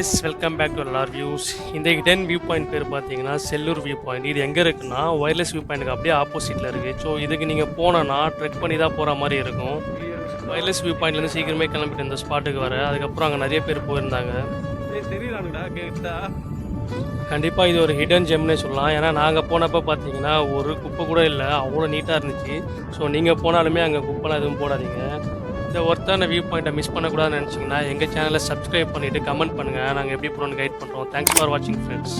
Guys welcome back to எல்லார் views. இந்த hidden view point பேர் பார்த்தீங்கன்னா செல்லூர் வியூ பாயிண்ட். இது எங்கே இருக்குன்னா ஒயர்லெஸ் வியூ பாயிண்ட்டுக்கு அப்படியே ஆப்போசிட்டில் இருக்குது. ஸோ இதுக்கு நீங்கள் போனோன்னா ட்ரெக் பண்ணி தான் போகிற மாதிரி இருக்கும். ஒயர்லெஸ் வியூ பாயிண்ட்லேருந்து சீக்கிரமே கிளம்பிட்டு இந்த ஸ்பாட்டுக்கு வர. அதுக்கப்புறம் அங்கே நிறைய பேர் போயிருந்தாங்க. கண்டிப்பாக இது ஒரு ஹிடன் ஜெம்னே சொல்லலாம். ஏன்னா நாங்கள் போனப்போ பார்த்தீங்கன்னா ஒரு குப்பை கூட இல்லை, அவ்வளோ நீட்டாக இருந்துச்சு. ஸோ நீங்கள் போனாலுமே அங்கே குப்பைலாம் எதுவும் போடாதீங்க. இந்த ஒருத்தான வியூ பாயிண்ட்டை மிஸ் பண்ணக்கூடாதுன்னு நினச்சிங்கன்னா எங்கள் சேனலை சப்ஸ்கிரைப் பண்ணிவிட்டு கமெண்ட் பண்ணுங்கள். நாங்கள் எப்படி போகிறோன்னு கைட் பண்ணுறோம். தேங்க்ஸ் ஃபார் வாட்சிங் ஃப்ரெண்ட்ஸ்.